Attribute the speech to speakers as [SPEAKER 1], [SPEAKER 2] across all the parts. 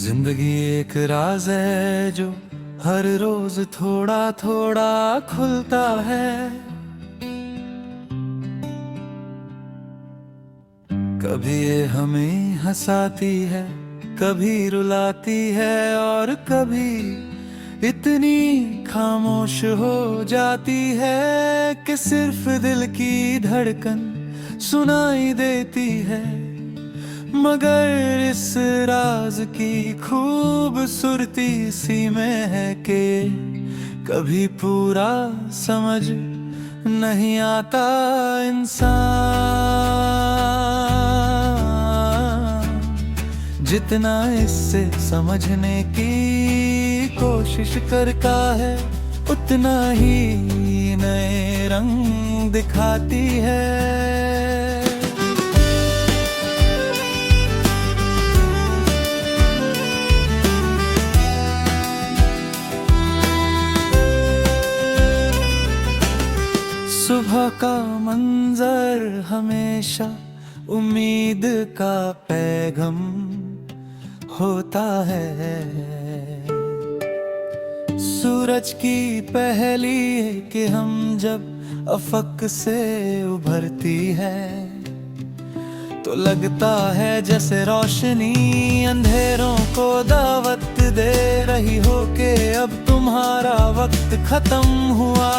[SPEAKER 1] जिंदगी एक राज है जो हर रोज थोड़ा थोड़ा खुलता है। कभी ये हमें हंसाती है, कभी रुलाती है और कभी इतनी खामोश हो जाती है कि सिर्फ दिल की धड़कन सुनाई देती है। मगर इस राज की खूबसूरती सी में है कि कभी पूरा समझ नहीं आता इंसान जितना इससे समझने की कोशिश करता है, उतना ही नए रंग दिखाती है। सुबह का मंजर हमेशा उम्मीद का पैगाम होता है। सूरज की पहली कि हम जब अफक से उभरती है तो लगता है जैसे रोशनी अंधेरों को दावत दे रही हो कि अब तुम्हारा वक्त खत्म हुआ।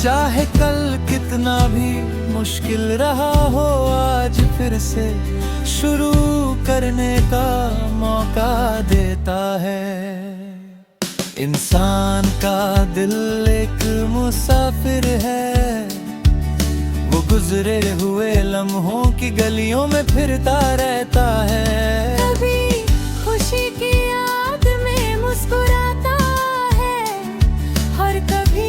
[SPEAKER 1] चाहे कल कितना भी मुश्किल रहा हो, आज फिर से शुरू करने का मौका देता है। इंसान का दिल एक मुसाफिर है, वो गुजरे हुए लम्हों की गलियों में फिरता रहता है।
[SPEAKER 2] कभी खुशी की याद में मुस्कुराता है और कभी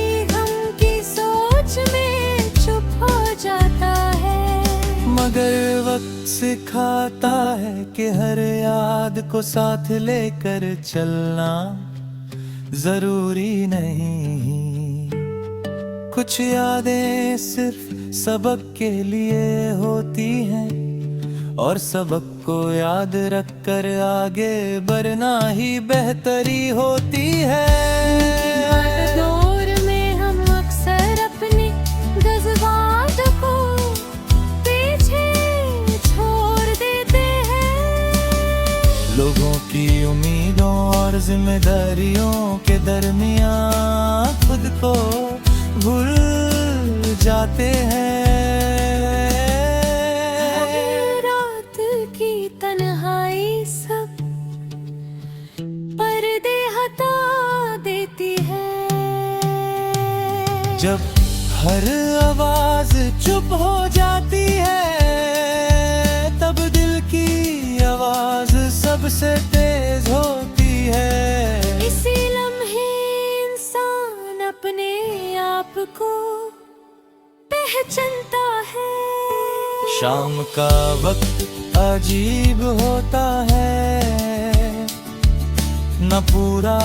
[SPEAKER 1] मगर वक्त सिखाता है कि हर याद को साथ लेकर चलना जरूरी नहीं। कुछ यादें सिर्फ सबक के लिए होती हैं और सबक को याद रखकर आगे बढ़ना ही बेहतरी होती है। लोगों की उम्मीदों और जिम्मेदारियों के दरमियान खुद को भूल जाते हैं।
[SPEAKER 2] रात की तन्हाई सब पर्दे हटा देती है।
[SPEAKER 1] जब हर आवाज चुप हो जाती है तब दिल की आवाज सबसे तेज होती है।
[SPEAKER 2] इसी लम्हे इंसान अपने आप को पहचानता है।
[SPEAKER 1] शाम का वक्त अजीब होता है, न पूरा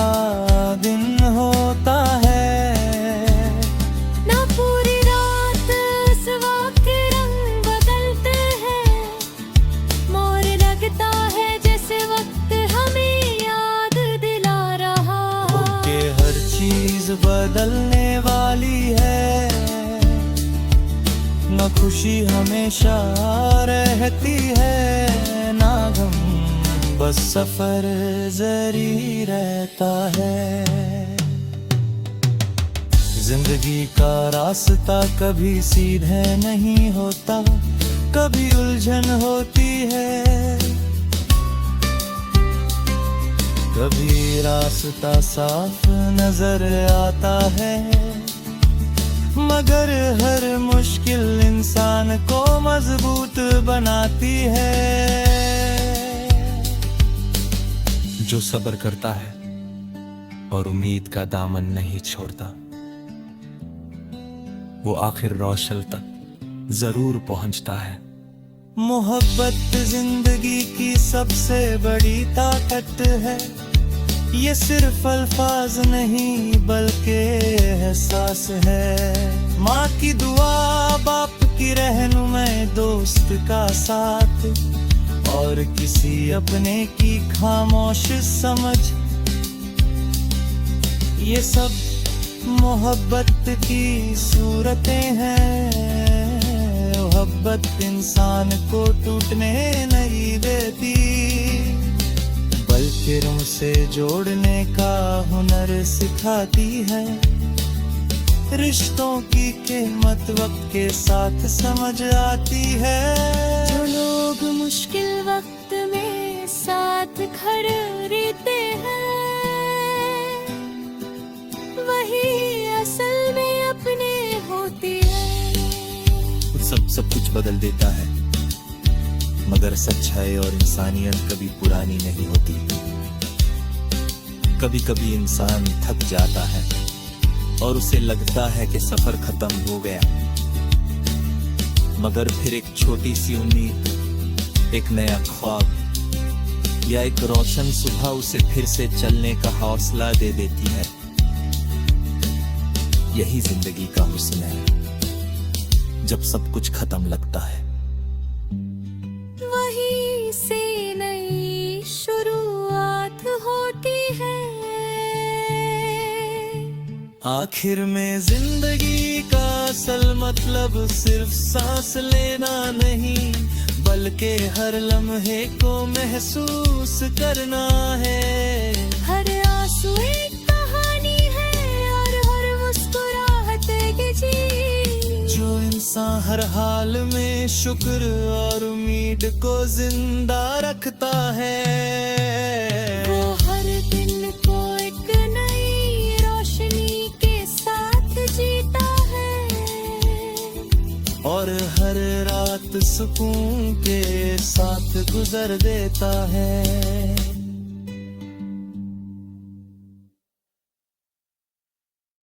[SPEAKER 1] दिन होता है
[SPEAKER 2] न पूरी रात। सुबह के रंग बदलते हैं, मोर लगता है जैसे वक्त हमें याद दिला रहा
[SPEAKER 1] कि हर चीज बदलने वाली है। न खुशी हमेशा रहती है ना गम, बस सफर जारी रहता है। जिंदगी का रास्ता कभी सीधे नहीं होता, कभी उलझन होती है, कभी रास्ता साफ नजर आता है। मगर हर मुश्किल इंसान को मजबूत बनाती है। जो सब्र करता है और उम्मीद का दामन नहीं छोड़ता, वो आखिर रोशल तक जरूर पहुंचता है। मोहब्बत जिंदगी की सबसे बड़ी ताकत है, ये सिर्फ अल्फाज नहीं बल्कि एहसास है। माँ की दुआ, बाप की रहनुमाई, दोस्त का साथ और किसी अपने की खामोश समझ, ये सब मोहब्बत की सूरतें हैं। मोहब्बत इंसान को टूटने नहीं देती, बल्कि रूह से जोड़ने का हुनर सिखाती है। रिश्तों की कीमत वक्त के साथ समझ आती है।
[SPEAKER 2] जो लोग मुश्किल वक्त में साथ खड़े रहते हैं, वही असल में अपने होती है।
[SPEAKER 1] सब कुछ बदल देता है, मगर सच्चाई और इंसानियत कभी पुरानी नहीं होती। कभी कभी इंसान थक जाता है और उसे लगता है कि सफर खत्म हो गया, मगर फिर एक छोटी सी उम्मीद, एक नया ख्वाब या एक रोशन सुबह उसे फिर से चलने का हौसला दे देती है। यही जिंदगी का हुस्न है, जब सब कुछ खत्म लगता है।
[SPEAKER 2] वहीं से नई शुरुआत होती है।
[SPEAKER 1] आखिर में जिंदगी का असल मतलब सिर्फ सांस लेना नहीं, बल्कि हर लम्हे को महसूस करना है।
[SPEAKER 2] हर आंसू एक कहानी है और हर मुस्कुराहट एक जीत।
[SPEAKER 1] जो इंसान हर हाल में शुक्र और उम्मीद को जिंदा रखता है,
[SPEAKER 2] वो हर दिन को एक नई रोशनी के साथ जीता है
[SPEAKER 1] और हर रात सुकून के साथ गुजर देता है।